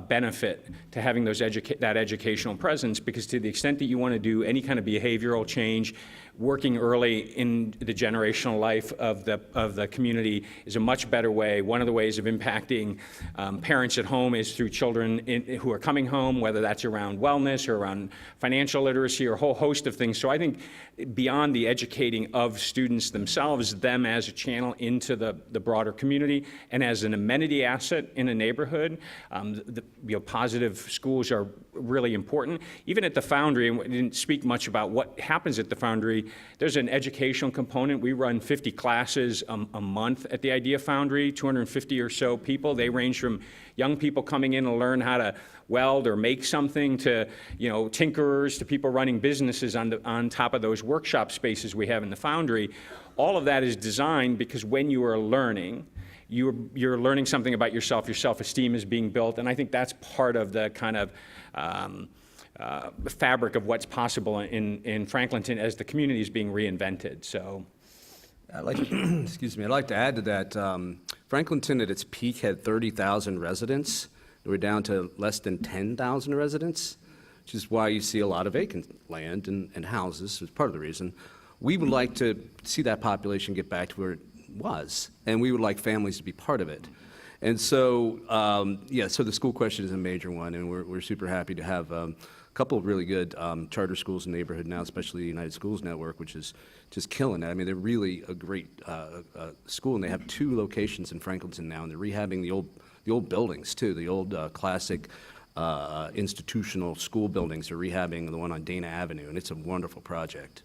benefit to having that educational presence, because to the extent that you want to do any kind of behavioral change, working early in the generational life of the community is a much better way. One of the ways of impacting parents at home is through children who are coming home, whether that's around wellness or around financial literacy or a whole host of things. So I think beyond the educating of students themselves, them as a channel into the broader community and as an amenity asset in a neighborhood, positive schools are really important. Even at the Foundry, and we didn't speak much about what happens at the Foundry, there's an educational component. We run 50 classes a month at the Idea Foundry, 250 or so people. They range from young people coming in to learn how to weld or make something to, tinkerers, to people running businesses on top of those workshop spaces we have in the Foundry. All of that is designed because when you are learning, you're learning something about yourself. Your self-esteem is being built, and I think that's part of the kind of fabric of what's possible in Franklinton as the community is being reinvented. So. I'd like to, excuse me, I'd like to add to that, Franklinton at its peak had 30,000 residents. We're down to less than 10,000 residents, which is why you see a lot of vacant land and houses, is part of the reason. We would like to see that population get back to where it was, and we would like families to be part of it. And so, so the school question is a major one, and we're super happy to have a couple of really good charter schools in the neighborhood now, especially the United Schools Network, which is just killing it. I mean, they're really a great school, and they have 2 locations in Franklinton now, and they're rehabbing the old buildings too, the old classic institutional school buildings. They're rehabbing the one on Dana Avenue, and it's a wonderful project.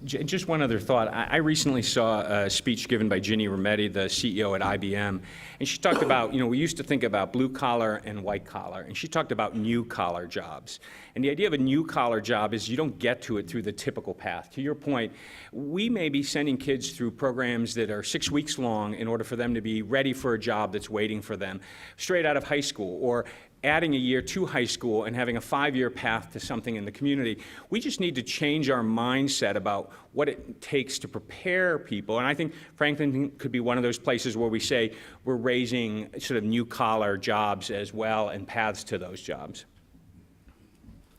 Just one other thought. I recently saw a speech given by Ginny Rometty, the CEO at IBM, and she talked about, we used to think about blue collar and white collar, and she talked about new collar jobs. And the idea of a new collar job is you don't get to it through the typical path. To your point, we may be sending kids through programs that are 6 weeks long in order for them to be ready for a job that's waiting for them straight out of high school, or adding a year to high school and having a 5-year path to something in the community. We just need to change our mindset about what it takes to prepare people. And I think Franklin could be one of those places where we say we're raising sort of new collar jobs as well and paths to those jobs.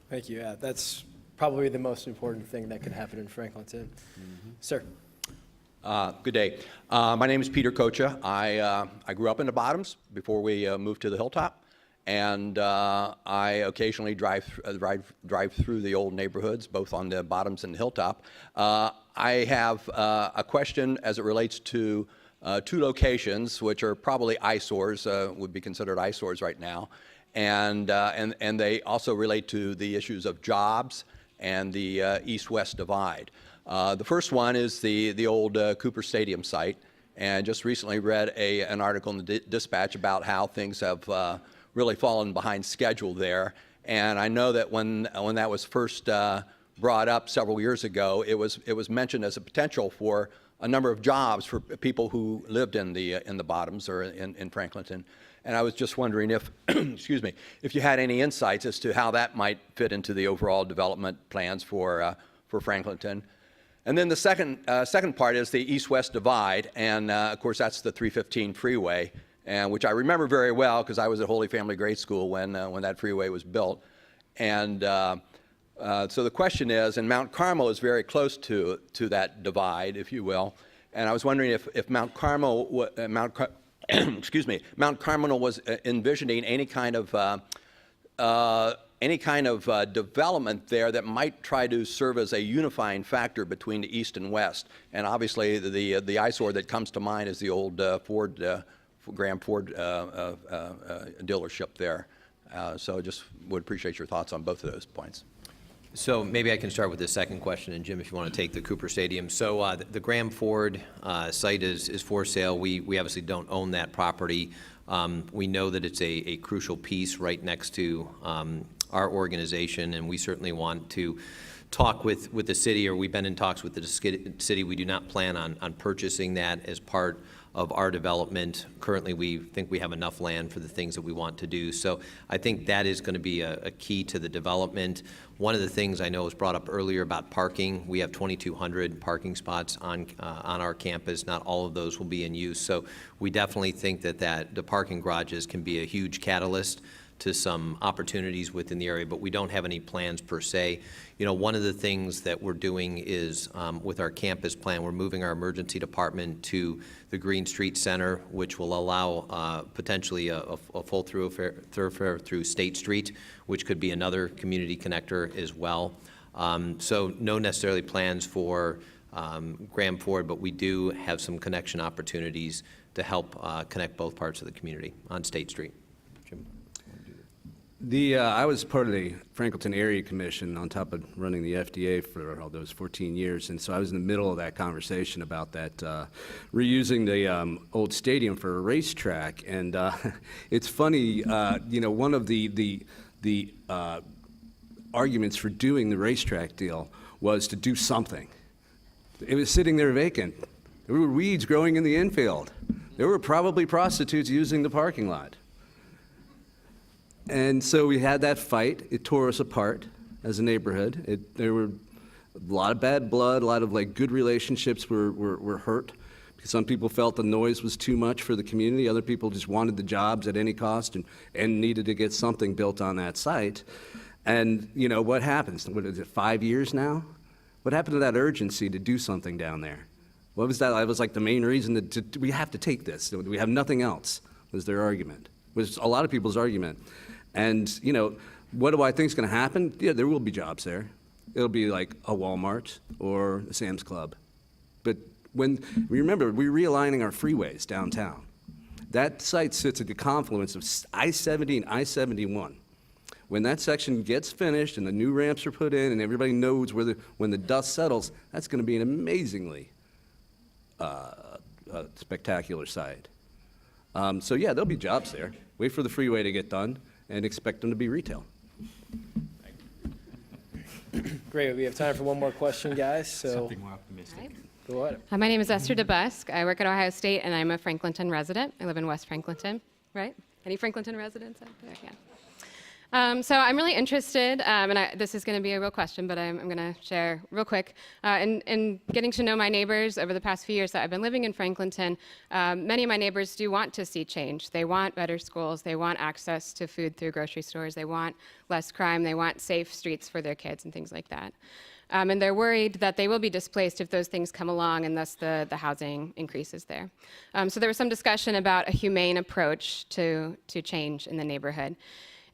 Thank you. Yeah, that's probably the most important thing that could happen in Franklinton. Sir. Good day. My name is Peter Kocha. I grew up in the Bottoms before we moved to the Hilltop. And I occasionally drive through the old neighborhoods, both on the Bottoms and the Hilltop. I have a question as it relates to 2 locations, which are probably eyesores, would be considered eyesores right now, and they also relate to the issues of jobs and the east-west divide. The first one is the old Cooper Stadium site, and just recently read an article in the Dispatch about how things have really fallen behind schedule there. And I know that when that was first brought up several years ago, it was mentioned as a potential for a number of jobs for people who lived in the Bottoms or in Franklinton. And I was just wondering if, excuse me, if you had any insights as to how that might fit into the overall development plans for Franklinton. And then the second part is the east-west divide, and of course that's the 315 freeway. And which I remember very well because I was at Holy Family Grade School when that freeway was built. And so the question is, and Mount Carmel is very close to that divide, if you will. And I was wondering if Mount Carmel, excuse me, Mount Carmel was envisioning any kind of development there that might try to serve as a unifying factor between the east and west. And obviously the eyesore that comes to mind is the old Graham Ford dealership there. So just would appreciate your thoughts on both of those points. So maybe I can start with the second question, and Jim, if you want to take the Cooper Stadium. So the Graham Ford site is for sale. We obviously don't own that property. We know that it's a crucial piece right next to our organization, and we certainly want to talk with the city, or we've been in talks with the city. We do not plan on purchasing that as part of our development. Currently, we think we have enough land for the things that we want to do. So I think that is going to be a key to the development. One of the things I know was brought up earlier about parking. We have 2,200 parking spots on our campus. Not all of those will be in use. So we definitely think that the parking garages can be a huge catalyst to some opportunities within the area, but we don't have any plans per se. One of the things that we're doing is with our campus plan, we're moving our emergency department to the Green Street Center, which will allow potentially a full thoroughfare through State Street, which could be another community connector as well. So no necessarily plans for Graham Ford, but we do have some connection opportunities to help connect both parts of the community on State Street. Jim? I was part of the Franklinton Area Commission on top of running the FDA for all those 14 years, and so I was in the middle of that conversation about that, reusing the old stadium for a racetrack. And it's funny, one of the arguments for doing the racetrack deal was to do something. It was sitting there vacant. There were weeds growing in the infield. There were probably prostitutes using the parking lot. And so we had that fight. It tore us apart as a neighborhood. There were a lot of bad blood, a lot of like good relationships were hurt. Because some people felt the noise was too much for the community. Other people just wanted the jobs at any cost and needed to get something built on that site. And you know, what happens? What is it, 5 years now? What happened to that urgency to do something down there? What was that? That was like the main reason that we have to take this. We have nothing else, was their argument. Was a lot of people's argument. And you know, what do I think is going to happen? Yeah, there will be jobs there. It'll be like a Walmart or a Sam's Club. But when we remember, we're realigning our freeways downtown. That site sits at the confluence of I-70 and I-71. When that section gets finished and the new ramps are put in and everybody knows when the dust settles, that's going to be an amazingly spectacular site. So yeah, there'll be jobs there. Wait for the freeway to get done and expect them to be retail. Great, we have time for one more question, guys, so Something more optimistic. go ahead. Hi, my name is Esther DeBusk. I work at Ohio State, and I'm a Franklinton resident. I live in West Franklinton, right? Any Franklinton residents out there? Yeah. So I'm really interested, and this is going to be a real question, but I'm going to share real quick. In getting to know my neighbors over the past few years that I've been living in Franklinton, many of my neighbors do want to see change. They want better schools. They want access to food through grocery stores. They want less crime. They want safe streets for their kids and things like that. And they're worried that they will be displaced if those things come along and thus the housing increases there. So there was some discussion about a humane approach to change in the neighborhood.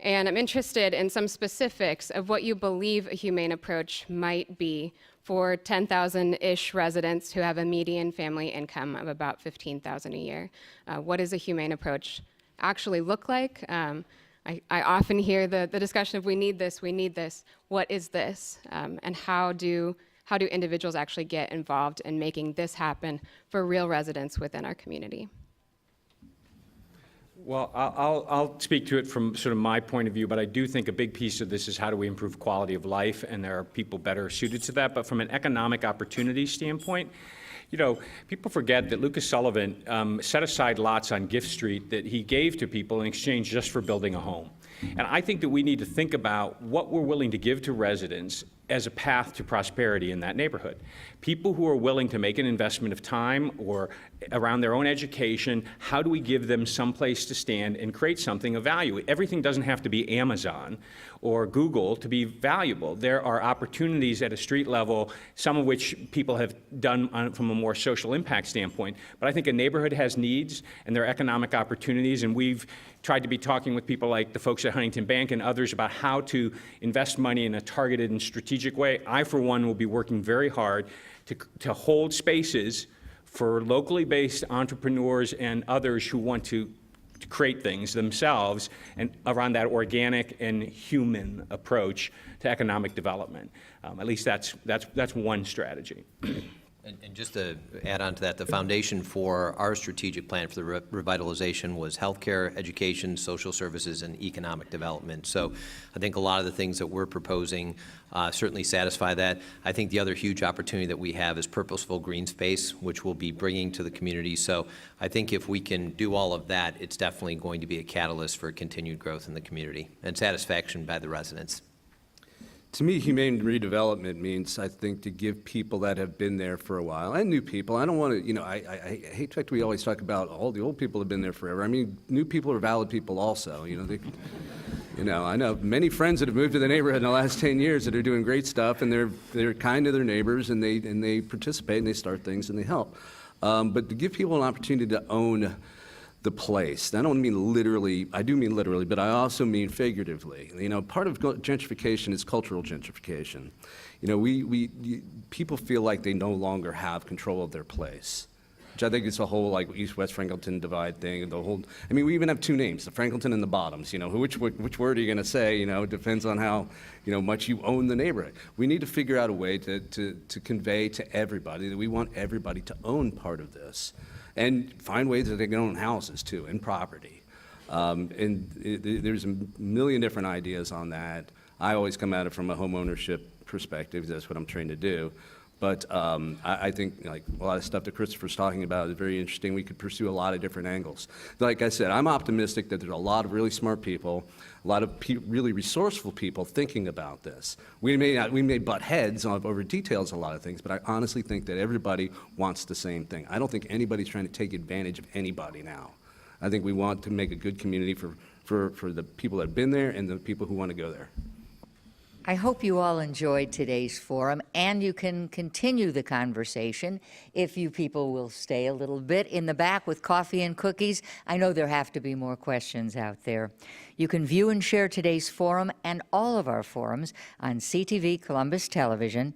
And I'm interested in some specifics of what you believe a humane approach might be for 10,000-ish residents who have a median family income of about $15,000 a year. What does a humane approach actually look like? I often hear the discussion of we need this. What is this? And how do individuals actually get involved in making this happen for real residents within our community? Well, I'll speak to it from sort of my point of view, but I do think a big piece of this is how do we improve quality of life, and there are people better suited to that. But from an economic opportunity standpoint, you know, people forget that Lucas Sullivant set aside lots on Gift Street that he gave to people in exchange just for building a home. And I think that we need to think about what we're willing to give to residents as a path to prosperity in that neighborhood. People who are willing to make an investment of time or around their own education, how do we give them some place to stand and create something of value? Everything doesn't have to be Amazon or Google to be valuable. There are opportunities at a street level, some of which people have done from a more social impact standpoint. But I think a neighborhood has needs and there are economic opportunities, and we've tried to be talking with people like the folks at Huntington Bank and others about how to invest money in a targeted and strategic way. I, for one, will be working very hard to hold spaces for locally based entrepreneurs and others who want to create things themselves and around that organic and human approach to economic development. At least that's one strategy. And just to add on to that, the foundation for our strategic plan for the revitalization was healthcare, education, social services, and economic development. So I think a lot of the things that we're proposing certainly satisfy that. I think the other huge opportunity that we have is purposeful green space, which we'll be bringing to the community. So I think if we can do all of that, it's definitely going to be a catalyst for continued growth in the community and satisfaction by the residents. To me, humane redevelopment means, I think, to give people that have been there for a while, and new people. I don't want to, you know, I hate the fact we always talk about all the old people have been there forever. I mean, new people are valid people also. You know, I know many friends that have moved to the neighborhood in the last 10 years that are doing great stuff, and they're kind to their neighbors, and they participate, and they start things, and they help. But to give people an opportunity to own the place. I don't mean literally, I do mean literally, but I also mean figuratively. You know, part of gentrification is cultural gentrification. You know, people feel like they no longer have control of their place, which I think is a whole like East-West Franklinton divide thing. I mean, we even have two names, the Franklinton and the Bottoms. You know, which word are you going to say? You know, it depends on how, you know, much you own the neighborhood. We need to figure out a way to convey to everybody that we want everybody to own part of this. And find ways that they can own houses too and property. There's a million different ideas on that. I always come at it from a home ownership perspective. That's what I'm trying to do. But I think like a lot of stuff that Christopher's talking about is very interesting. We could pursue a lot of different angles. Like I said, I'm optimistic that there's a lot of really smart people, a lot of really resourceful people thinking about this. We may butt heads over details of a lot of things, but I honestly think that everybody wants the same thing. I don't think anybody's trying to take advantage of anybody now. I think we want to make a good community for the people that have been there and the people who want to go there. I hope you all enjoyed today's forum, and you can continue the conversation if you people will stay a little bit in the back with coffee and cookies. I know there have to be more questions out there. You can view and share today's forum and all of our forums on CTV Columbus Television,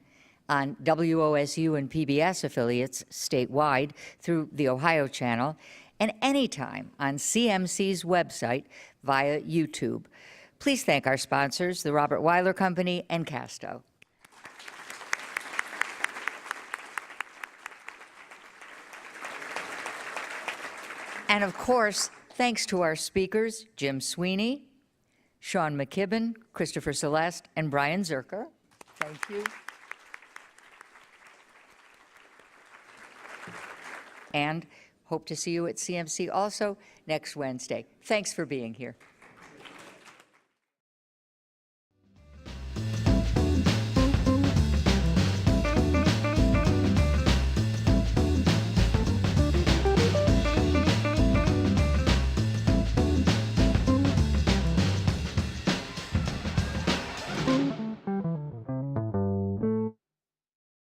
on WOSU and PBS affiliates statewide through the Ohio Channel, and anytime on CMC's website via YouTube. Please thank our sponsors, the Robert Weiler Company and Casto. And of course, thanks to our speakers, Jim Sweeney, Sean McKibben, Christopher Celeste, and Brian Zerker. Thank you. And hope to see you at CMC also next Wednesday. Thanks for being here.